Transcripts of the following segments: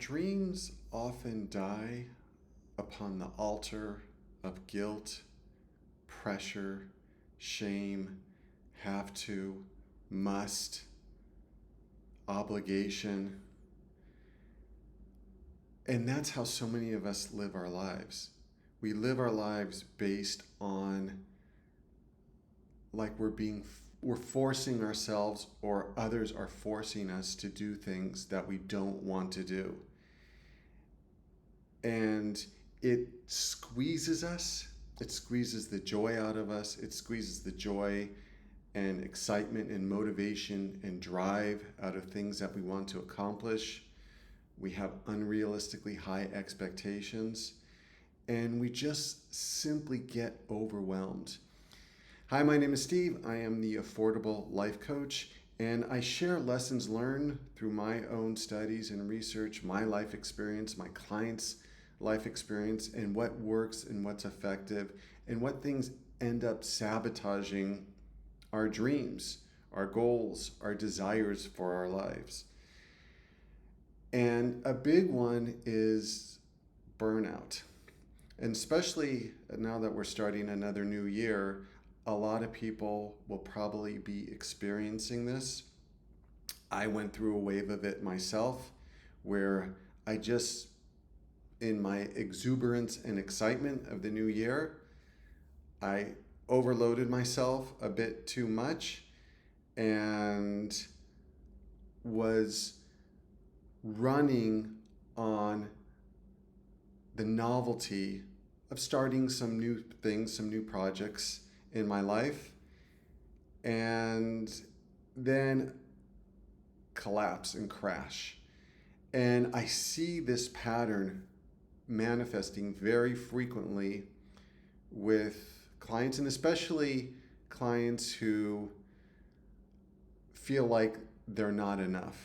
Dreams often die upon the altar of guilt, pressure, shame, have to, must, obligation. And that's how so many of us live our lives. We live our lives based on like we're forcing ourselves or others are forcing us to do things that we don't want to do. And it squeezes us. It squeezes the joy out of us. It squeezes the joy and excitement and motivation and drive out of things that we want to accomplish. We have unrealistically high expectations, and we just simply get overwhelmed. Hi, my name is Steve. I am the Affordable Life Coach, and I share lessons learned through my own studies and research, my life experience, my clients' life experience, and what works and what's effective, and what things end up sabotaging our dreams, our goals, our desires for our lives. And a big one is burnout. And especially now that we're starting another new year, a lot of people will probably be experiencing this. I went through a wave of it myself where I just, in my exuberance and excitement of the new year, I overloaded myself a bit too much and was running on the novelty of starting some new things, some new projects in my life, and then collapse and crash. And I see this pattern manifesting very frequently with clients, and especially clients who feel like they're not enough,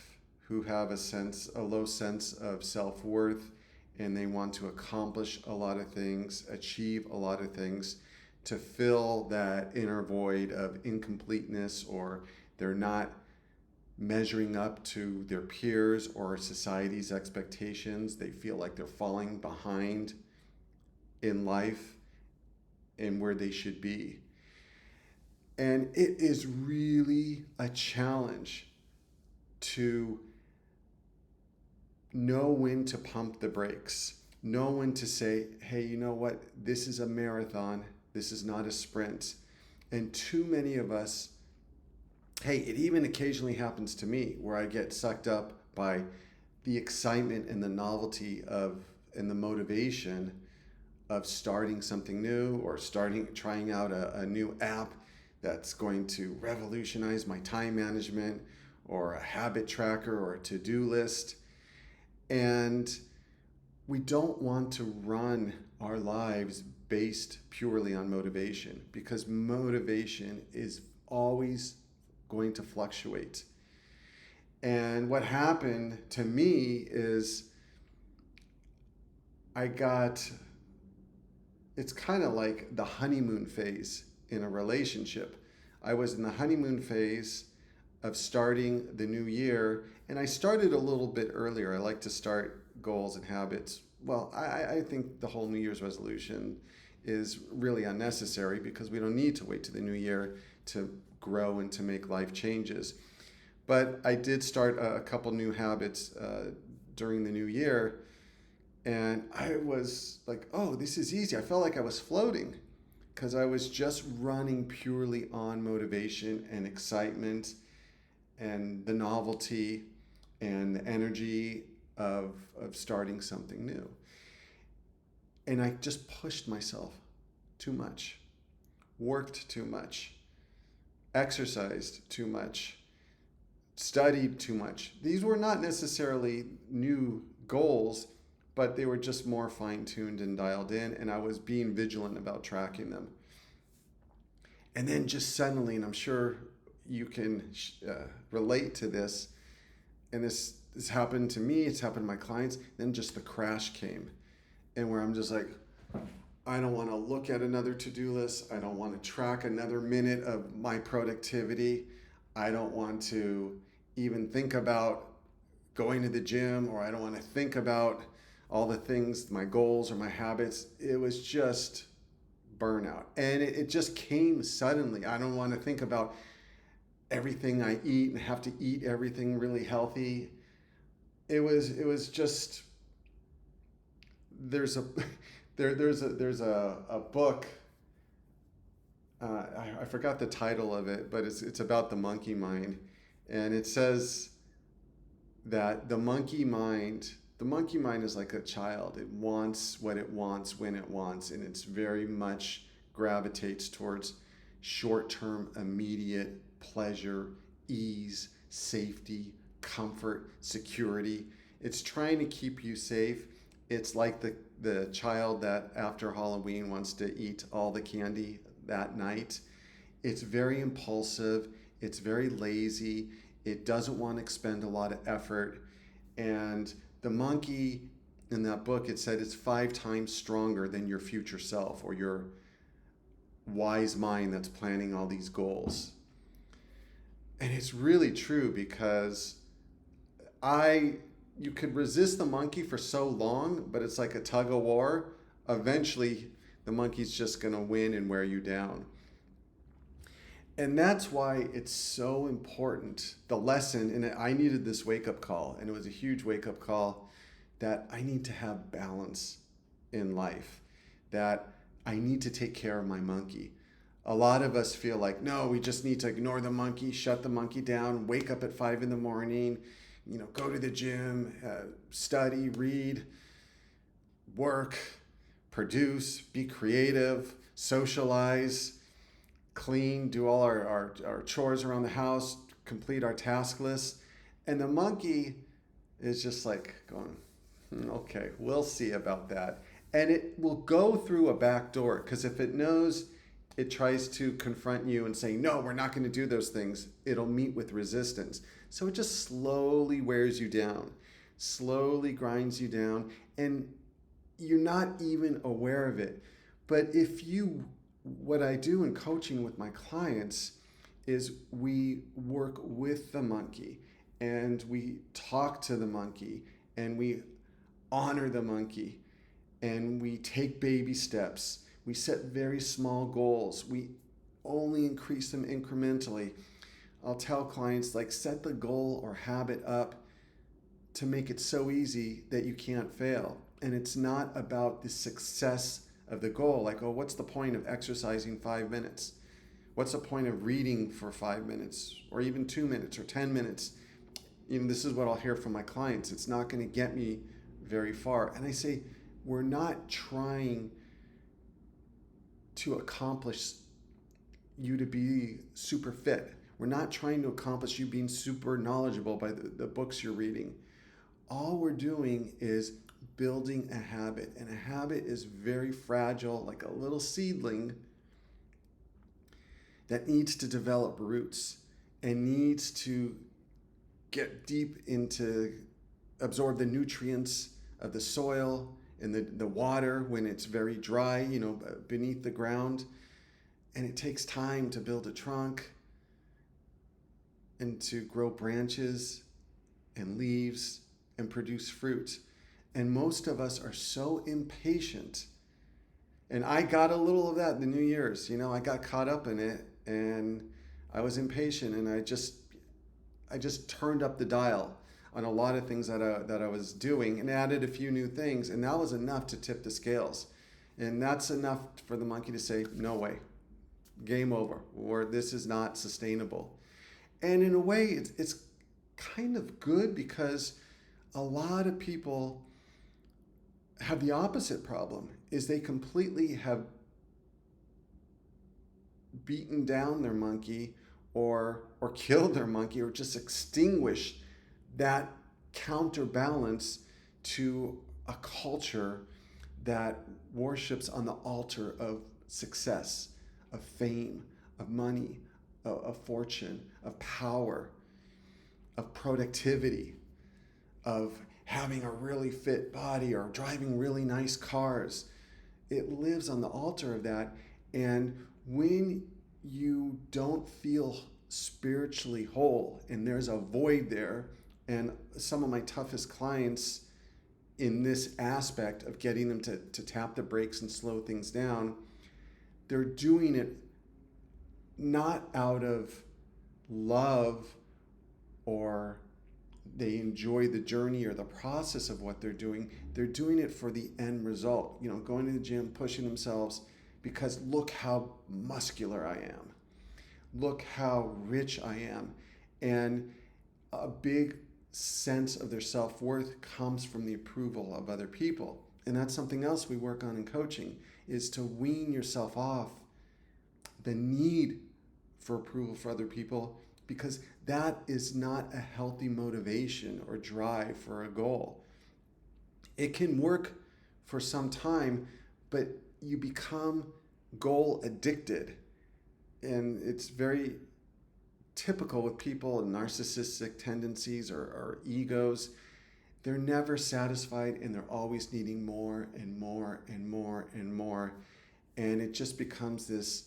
who have a low sense of self-worth, and they want to accomplish a lot of things, achieve a lot of things to fill that inner void of incompleteness, or they're not measuring up to their peers or society's expectations. They feel like they're falling behind in life and where they should be. And it is really a challenge to know when to pump the brakes, know when to say, hey, you know what? This is a marathon. This is not a sprint. And too many of us, hey, it even occasionally happens to me where I get sucked up by the excitement and the novelty and the motivation of starting something new, or trying out a new app that's going to revolutionize my time management, or a habit tracker, or a to-do list. And we don't want to run our lives based purely on motivation, because motivation is always going to fluctuate. And what happened to me is it's kind of like the honeymoon phase in a relationship. I was in the honeymoon phase of starting the new year, and I started a little bit earlier. I like to start goals and habits. Well, I think the whole New Year's resolution is really unnecessary, because we don't need to wait to the new year to grow and to make life changes. But I did start a couple new habits during the new year, and I was like, oh, this is easy. I felt like I was floating, because I was just running purely on motivation and excitement and the novelty and the energy of starting something new. And I just pushed myself too much, worked too much, exercised too much, studied too much. These were not necessarily new goals, but they were just more fine-tuned and dialed in, and I was being vigilant about tracking them. And then just suddenly, and I'm sure you can relate to this, and this happened to me, it's happened to my clients, then just the crash came. And where I'm just like, I don't want to look at another to-do list. I don't want to track another minute of my productivity. I don't want to even think about going to the gym, or I don't want to think about all the things, my goals or my habits. It was just burnout. And it just came suddenly. I don't want to think about everything I eat and have to eat everything really healthy. It was just there's a there's a book. I forgot the title of it, but it's about the monkey mind, and it says that the monkey mind is like a child. It wants what it wants when it wants, and it's very much gravitates towards short-term, immediate pleasure, ease, safety, comfort, security. It's trying to keep you safe. It's like the child that after Halloween wants to eat all the candy that night. It's very impulsive, it's very lazy, it doesn't want to expend a lot of effort. And the monkey in that book, it said it's 5 times stronger than your future self or your wise mind that's planning all these goals. And it's really true because I you could resist the monkey for so long, but it's like a tug of war. Eventually, the monkey's just going to win and wear you down. And that's why it's so important. The lesson, and I needed this wake up call, and it was a huge wake up call that I need to have balance in life, that I need to take care of my monkey. A lot of us feel like, no, we just need to ignore the monkey, shut the monkey down, wake up at 5 in the morning, go to the gym, study, read, work, produce, be creative, socialize, clean, do all our chores around the house, complete our task list. And the monkey is just like going, okay, we'll see about that. And it will go through a back door because if it knows it tries to confront you and say, no, we're not going to do those things, it'll meet with resistance. So it just slowly wears you down, slowly grinds you down, and you're not even aware of it. But what I do in coaching with my clients is we work with the monkey and we talk to the monkey and we honor the monkey and we take baby steps. We set very small goals. We only increase them incrementally. I'll tell clients, set the goal or habit up to make it so easy that you can't fail. And it's not about the success of the goal. What's the point of exercising 5 minutes? What's the point of reading for 5 minutes or even 2 minutes or 10 minutes? This is what I'll hear from my clients. It's not going to get me very far. And I say, we're not trying to accomplish you to be super fit. We're not trying to accomplish you being super knowledgeable by the books you're reading. All we're doing is building a habit. And a habit is very fragile, like a little seedling that needs to develop roots and needs to get deep into absorb the nutrients of the soil and the water when it's very dry, beneath the ground. And it takes time to build a trunk and to grow branches and leaves and produce fruit. And most of us are so impatient. And I got a little of that in the New Year's. I got caught up in it and I was impatient and I just turned up the dial on a lot of things that I was doing and added a few new things. And that was enough to tip the scales. And that's enough for the monkey to say, no way, game over, or this is not sustainable. And in a way, it's kind of good because a lot of people have the opposite problem, is they completely have beaten down their monkey or killed their monkey or just extinguished that counterbalance to a culture that worships on the altar of success, of fame, of money, of fortune, of power, of productivity, of having a really fit body or driving really nice cars. It lives on the altar of that. And when you don't feel spiritually whole and there's a void there And some of my toughest clients in this aspect of getting them to tap the brakes and slow things down, they're doing it not out of love, or they enjoy the journey or the process of what they're doing. They're doing it for the end result. You know, going to the gym, pushing themselves because look how muscular I am. Look how rich I am. And a big sense of their self-worth comes from the approval of other people. And that's something else we work on in coaching, is to wean yourself off the need for approval for other people, because that is not a healthy motivation or drive for a goal. It can work for some time, but you become goal addicted. And it's very typical with people and narcissistic tendencies or egos. They're never satisfied, and they're always needing more and more and more and more. And it just becomes this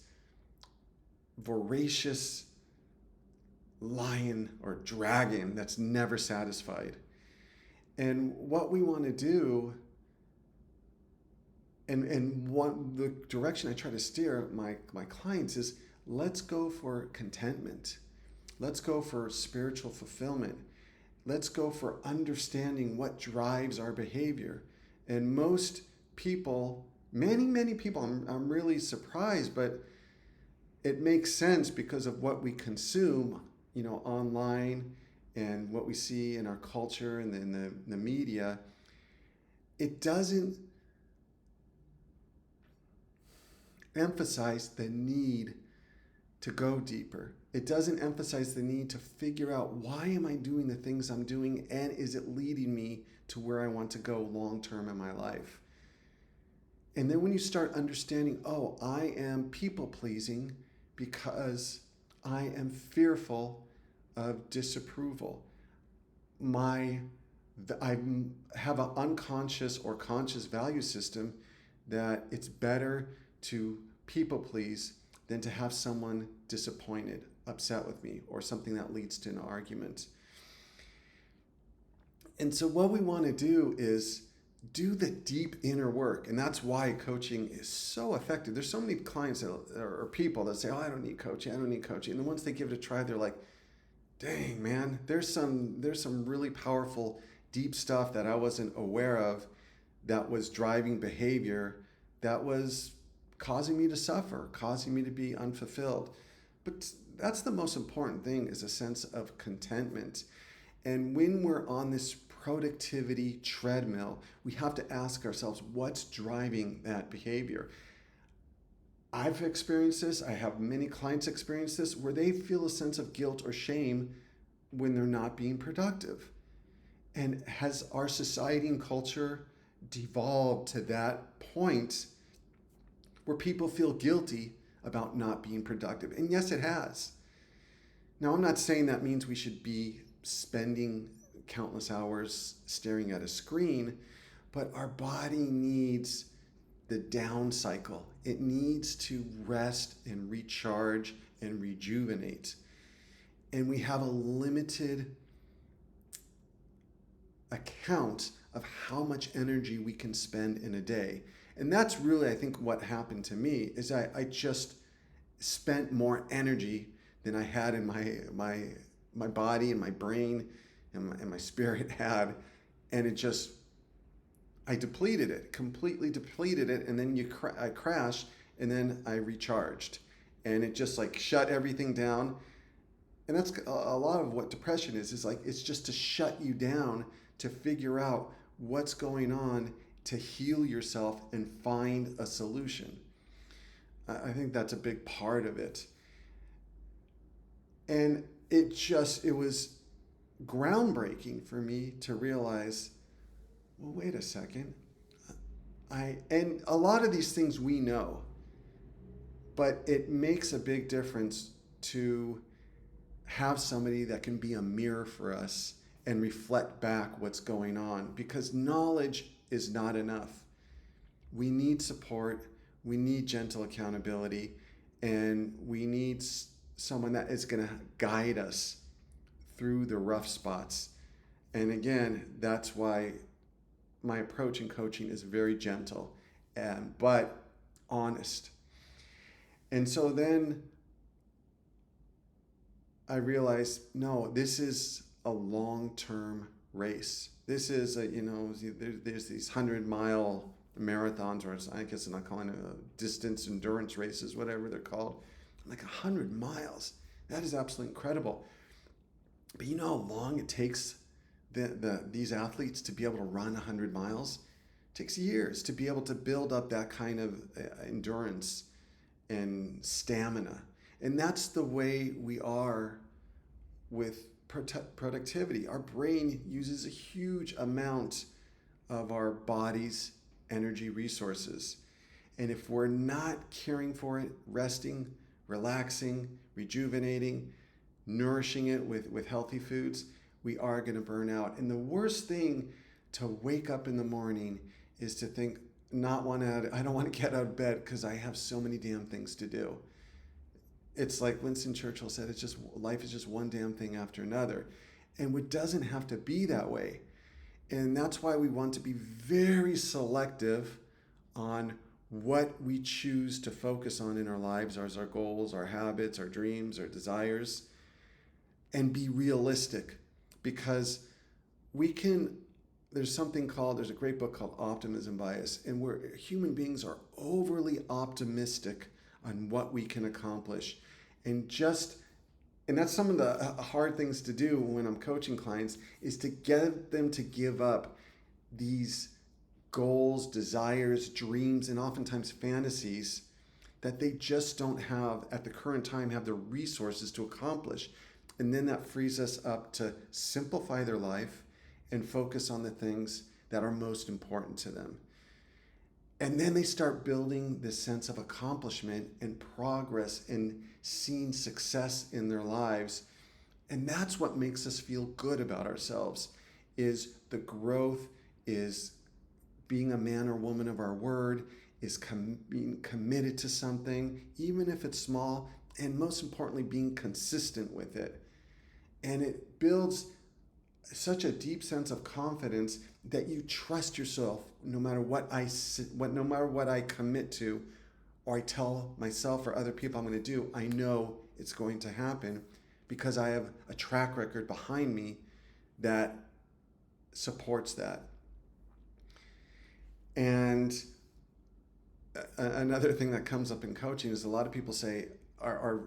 voracious lion or dragon that's never satisfied. And what we want to do, and what the direction I try to steer my clients is, let's go for contentment. Let's go for spiritual fulfillment. Let's go for understanding what drives our behavior. And most people, many people, I'm really surprised, but it makes sense because of what we consume, you know, online and what we see in our culture and in the media. It doesn't emphasize the need to go deeper. It doesn't emphasize the need to figure out, why am I doing the things I'm doing, and is it leading me to where I want to go long term in my life? And then when you start understanding, oh, I am people pleasing because I am fearful of disapproval. I have an unconscious or conscious value system that it's better to people please than to have someone disappointed, upset with me, or something that leads to an argument. And so what we want to do is do the deep inner work. And that's why coaching is so effective. There's so many clients or people that say, oh, I don't need coaching. And then once they give it a try, they're like, dang, man, there's some really powerful, deep stuff that I wasn't aware of that was driving behavior that was causing me to suffer, causing me to be unfulfilled. But that's the most important thing, is a sense of contentment. And when we're on this productivity treadmill, we have to ask ourselves, what's driving that behavior? I've experienced this. I have many clients experience this, where they feel a sense of guilt or shame when they're not being productive. And has our society and culture devolved to that point where people feel guilty about not being productive? And yes, it has. Now, I'm not saying that means we should be spending countless hours staring at a screen, but our body needs the down cycle. It needs to rest and recharge and rejuvenate. And we have a limited account of how much energy we can spend in a day. And that's really, I think, what happened to me, is I just spent more energy than I had in my body and my brain and my spirit had. And it just, I depleted it, completely depleted it. And then I crashed, and then I recharged. And it just like shut everything down. And that's a lot of what depression is like, it's just to shut you down, to figure out what's going on, to heal yourself and find a solution. I think that's a big part of it. And it was groundbreaking for me to realize, well, wait a second. And a lot of these things we know, but it makes a big difference to have somebody that can be a mirror for us and reflect back what's going on, because knowledge is not enough. We need support, we need gentle accountability, and we need someone that is going to guide us through the rough spots. And again, that's why my approach in coaching is very gentle but honest. And so then I realized, no, this is a long-term race. This is there's these 100-mile marathons, or I guess I'm not calling it distance endurance races, whatever they're called. Like 100 miles. That is absolutely incredible. But you know how long it takes these athletes to be able to run 100 miles? It takes years to be able to build up that kind of endurance and stamina. And that's the way we are with productivity. Our brain uses a huge amount of our body's energy resources. And if we're not caring for it, resting, relaxing, rejuvenating, nourishing it with healthy foods, we are going to burn out. And the worst thing to wake up in the morning is to think, I don't want to get out of bed because I have so many damn things to do. It's like Winston Churchill said, life is just one damn thing after another. And it doesn't have to be that way. And that's why we want to be very selective on what we choose to focus on in our lives, as our goals, our habits, our dreams, our desires, and be realistic. Because there's a great book called Optimism Bias, and where human beings are overly optimistic on what we can accomplish. And that's some of the hard things to do when I'm coaching clients, is to get them to give up these goals, desires, dreams, and oftentimes fantasies that they just don't have at the current time, have the resources to accomplish. And then that frees us up to simplify their life and focus on the things that are most important to them. And then they start building this sense of accomplishment and progress and seeing success in their lives. And that's what makes us feel good about ourselves, is the growth, is being a man or woman of our word, is being committed to something, even if it's small, and most importantly, being consistent with it. And it builds such a deep sense of confidence that you trust yourself no matter what I commit to, or I tell myself or other people I'm going to do. I know it's going to happen because I have a track record behind me that supports that. And another thing that comes up in coaching is a lot of people are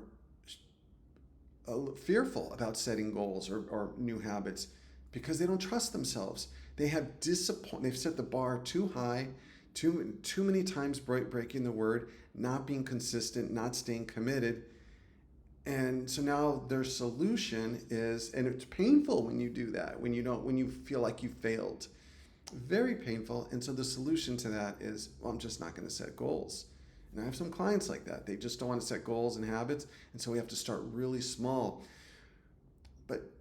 fearful about setting goals or new habits because they don't trust themselves. They have they've set the bar too high, too many times breaking the word, not being consistent, not staying committed. And so now their solution is, and it's painful when you do that, when you feel like you failed. Very painful. And so the solution to that is, well, I'm just not going to set goals. And I have some clients like that. They just don't want to set goals and habits. And so we have to start really small. But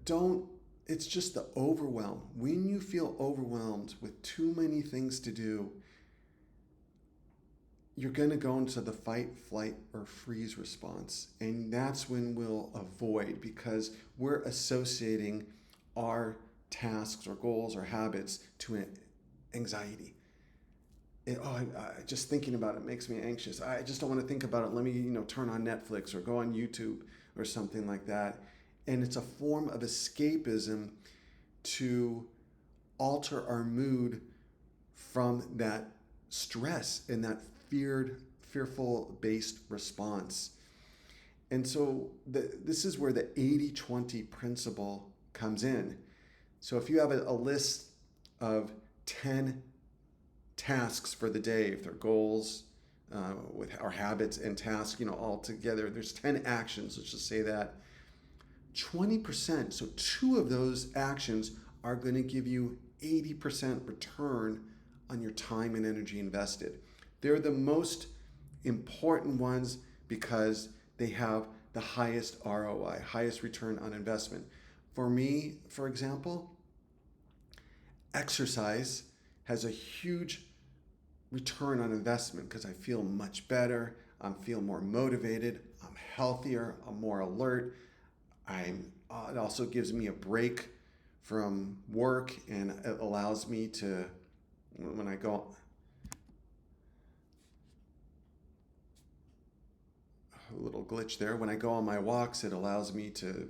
it's just the overwhelm. When you feel overwhelmed with too many things to do, you're going to go into the fight, flight, or freeze response. And that's when we'll avoid, because we're associating our tasks or goals or habits to anxiety. Just thinking about it makes me anxious. I just don't want to think about it. Let me, turn on Netflix or go on YouTube or something like that. And it's a form of escapism to alter our mood from that stress and that fearful-based response. And so this is where the 80-20 principle comes in. So if you have a list of 10 tasks for the day, if they're goals with our habits and tasks, all together, there's 10 actions, let's just say that. 20%, so 2 of those actions are going to give you 80% return on your time and energy invested. They're the most important ones because they have the highest ROI, highest return on investment. For me, for example, exercise has a huge return on investment because I feel much better, I feel more motivated, I'm healthier, I'm more alert. It also gives me a break from work, and it allows me to, when I go, a little glitch there, when I go on my walks, it allows me to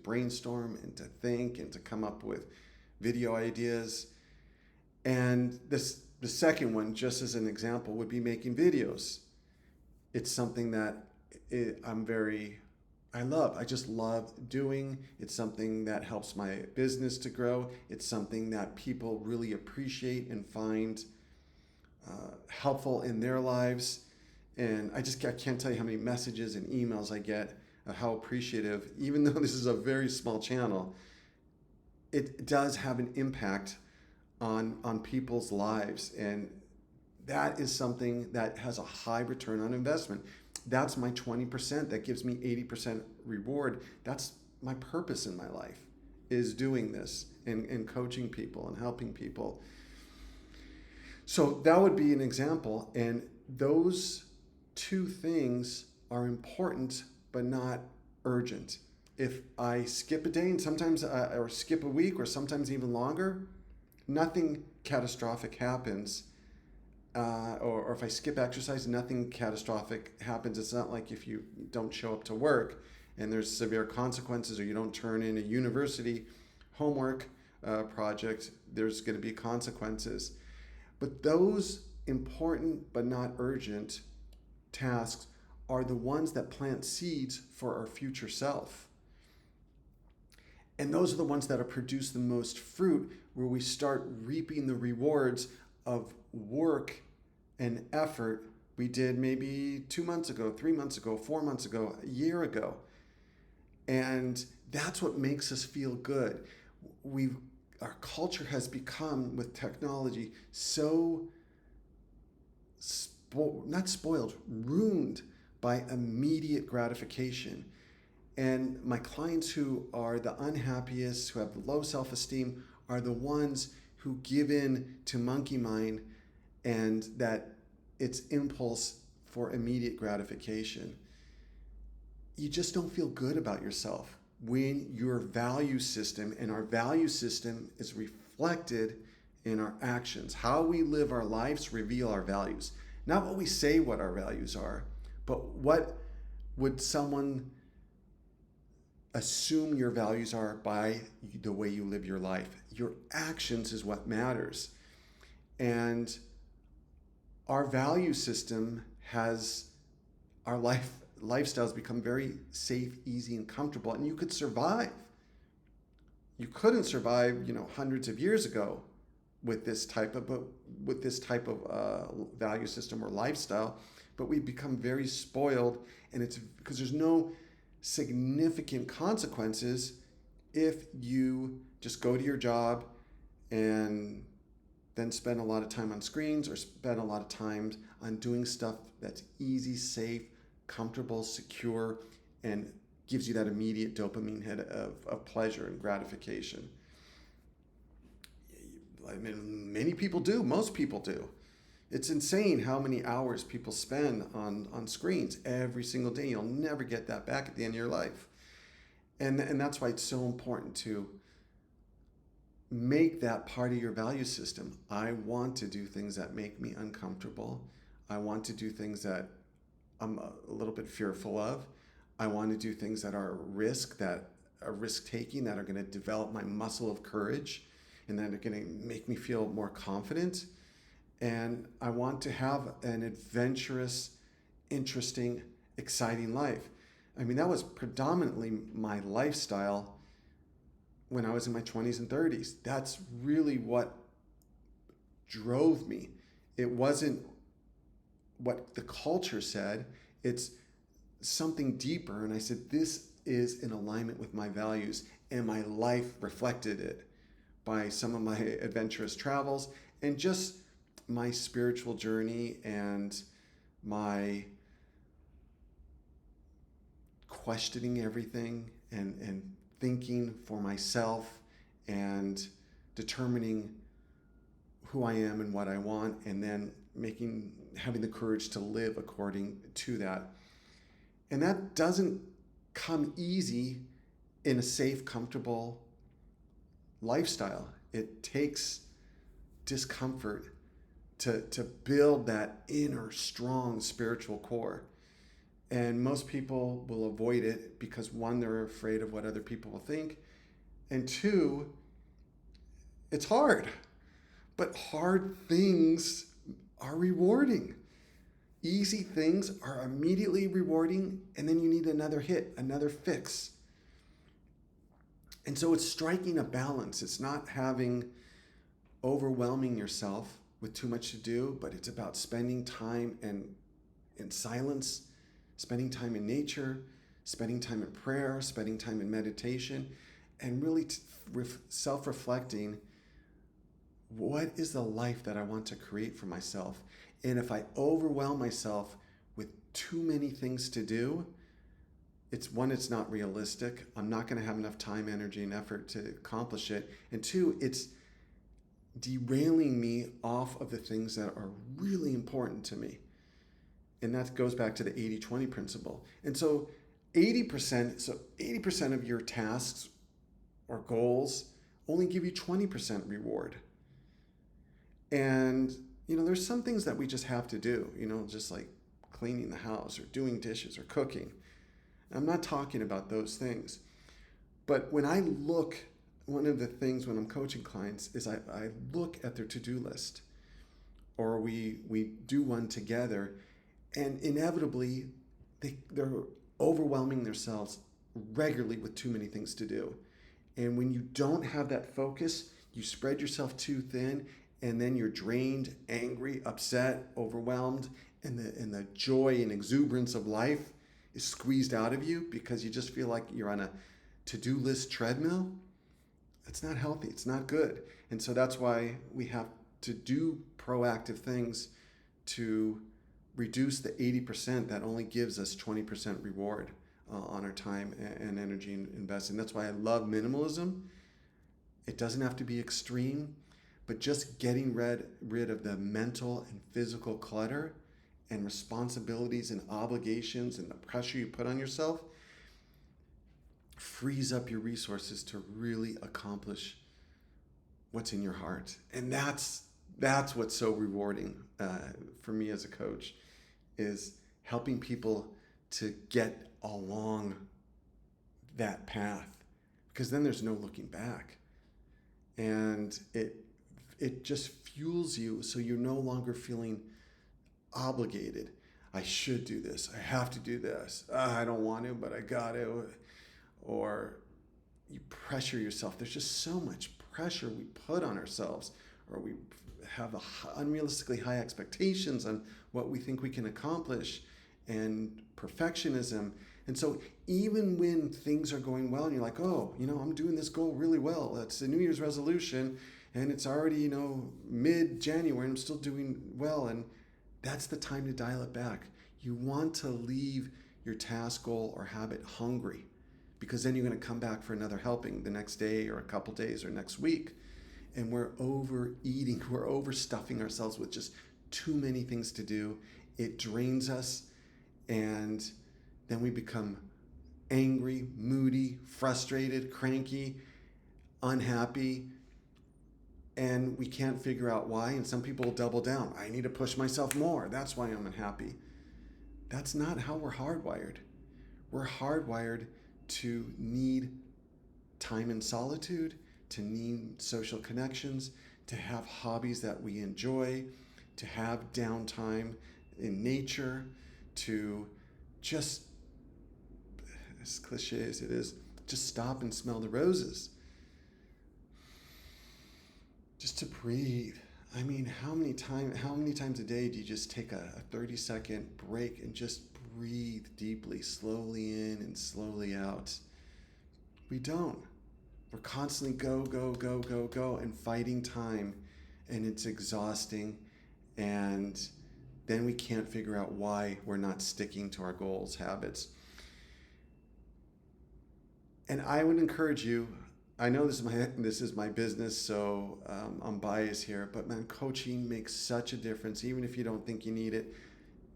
brainstorm and to think and to come up with video ideas. And the second one, just as an example, would be making videos. It's something that I love. I just love doing. It's something that helps my business to grow. It's something that people really appreciate and find helpful in their lives. And I can't tell you how many messages and emails I get of how appreciative, even though this is a very small channel, it does have an impact on people's lives. And that is something that has a high return on investment. That's my 20%. That gives me 80% reward. That's my purpose in my life, is doing this and coaching people and helping people. So that would be an example. And those two things are important, but not urgent. If I skip a day and sometimes, or skip a week, or sometimes even longer, nothing catastrophic happens. Or if I skip exercise, nothing catastrophic happens. It's not like if you don't show up to work and there's severe consequences, or you don't turn in a university homework project, there's going to be consequences. But those important but not urgent tasks are the ones that plant seeds for our future self. And those are the ones that produce the most fruit, where we start reaping the rewards of work and effort we did maybe 2 months ago, 3 months ago, 4 months ago, a year ago. And that's what makes us feel good. Our culture has become, with technology, so ruined by immediate gratification. And my clients who are the unhappiest, who have low self-esteem, are the ones who give in to monkey mind and that its impulse for immediate gratification. You just don't feel good about yourself when your value system, and our value system is reflected in our actions. How we live our lives reveal our values. Not what we say what our values are, but what would someone assume your values are by the way you live your life. Your actions is what matters. And our value system has our lifestyles become very safe, easy, and comfortable, and you could survive. You couldn't survive, hundreds of years ago with this type of value system or lifestyle, but we've become very spoiled, and it's because there's no significant consequences if you just go to your job and then spend a lot of time on screens, or spend a lot of time on doing stuff that's easy, safe, comfortable, secure, and gives you that immediate dopamine hit of pleasure and gratification. I mean, many people do. Most people do. It's insane how many hours people spend on screens every single day. You'll never get that back at the end of your life. And that's why it's so important to make that part of your value system. I want to do things that make me uncomfortable. I want to do things that I'm a little bit fearful of. I want to do things that are risk-taking, that are going to develop my muscle of courage, and that are going to make me feel more confident. And I want to have an adventurous, interesting, exciting life. I mean, that was predominantly my lifestyle when I was in my 20s and 30s. That's really what drove me. It wasn't what the culture said. It's something deeper. And I said, this is in alignment with my values. And my life reflected it by some of my adventurous travels and just my spiritual journey and my questioning everything and thinking for myself and determining who I am and what I want, and then having the courage to live according to that. And that doesn't come easy in a safe, comfortable lifestyle. It takes discomfort to build that inner strong spiritual core. And most people will avoid it because, one, they're afraid of what other people will think, and two, it's hard. But hard things are rewarding. Easy things are immediately rewarding, and then you need another hit, another fix. And so it's striking a balance. It's not overwhelming yourself with too much to do, but it's about spending time in silence, spending time in nature, spending time in prayer, spending time in meditation, and really self-reflecting. What is the life that I want to create for myself? And if I overwhelm myself with too many things to do, it's not realistic. I'm not going to have enough time, energy, and effort to accomplish it. And two, it's derailing me off of the things that are really important to me. And that goes back to the 80-20 principle. And so 80% of your tasks or goals only give you 20% reward. And, there's some things that we just have to do, just like cleaning the house or doing dishes or cooking. I'm not talking about those things. But one of the things when I'm coaching clients is I look at their to-do list, or we do one together, and inevitably they're overwhelming themselves regularly with too many things to do. And when you don't have that focus, you spread yourself too thin, and then you're drained, angry, upset, overwhelmed, and the joy and exuberance of life is squeezed out of you because you just feel like you're on a to-do list treadmill. It's not healthy. It's not good. And so that's why we have to do proactive things to reduce the 80% that only gives us 20% reward on our time and energy invested. And that's why I love minimalism. It doesn't have to be extreme, but just getting rid of the mental and physical clutter and responsibilities and obligations and the pressure you put on yourself frees up your resources to really accomplish what's in your heart. And that's what's so rewarding for me as a coach, is helping people to get along that path, because then there's no looking back. And it just fuels you, so you're no longer feeling obligated. I should do this. I have to do this. I don't want to, but I got to. Or you pressure yourself. There's just so much pressure we put on ourselves, or we have unrealistically high expectations on what we think we can accomplish, and perfectionism. And so even when things are going well and you're like, oh, I'm doing this goal really well. That's a New Year's resolution, and it's already, mid-January, and I'm still doing well. And that's the time to dial it back. You want to leave your task, goal, or habit hungry, because then you're going to come back for another helping the next day or a couple days or next week. And we're overeating, we're overstuffing ourselves with just too many things to do. It drains us, and then we become angry, moody, frustrated, cranky, unhappy, and we can't figure out why. And some people will double down. I need to push myself more. That's why I'm unhappy. That's not how we're hardwired. We're hardwired to need time in solitude, to need social connections, to have hobbies that we enjoy, to have downtime in nature, to just, as cliche as it is, just stop and smell the roses. Just to breathe. I mean, how many times a day do you just take a 30-second break and just breathe deeply, slowly in and slowly out? We don't. We're constantly go, and fighting time, and it's exhausting, and then we can't figure out why we're not sticking to our goals, habits. And I would encourage you, I know this is my business, so I'm biased here, but man, coaching makes such a difference, even if you don't think you need it.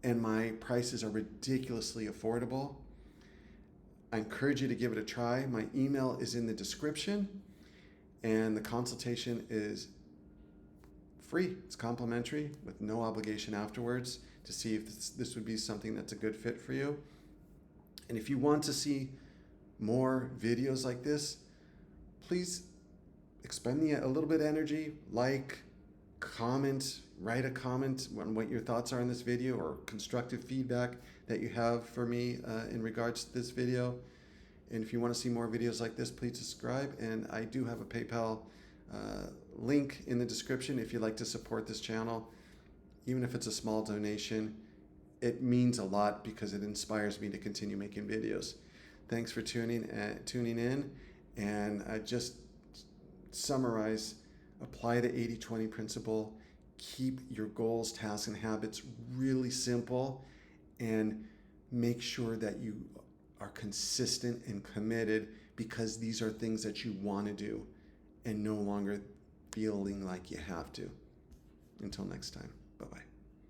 And my prices are ridiculously affordable. I encourage you to give it a try. My email is in the description. And the consultation is free. It's complimentary with no obligation afterwards to see if this would be something that's a good fit for you. And if you want to see more videos like this, please expend a little bit of energy, like, comment, write a comment on what your thoughts are on this video or constructive feedback that you have for me in regards to this video. And if you want to see more videos like this, please subscribe. And I do have a PayPal link in the description if you'd like to support this channel. Even if it's a small donation, it means a lot because it inspires me to continue making videos. Thanks for tuning in. And I just summarize, apply the 80-20 principle, keep your goals, tasks, and habits really simple, and make sure that you are consistent and committed, because these are things that you want to do and no longer feeling like you have to. Until next time, bye-bye.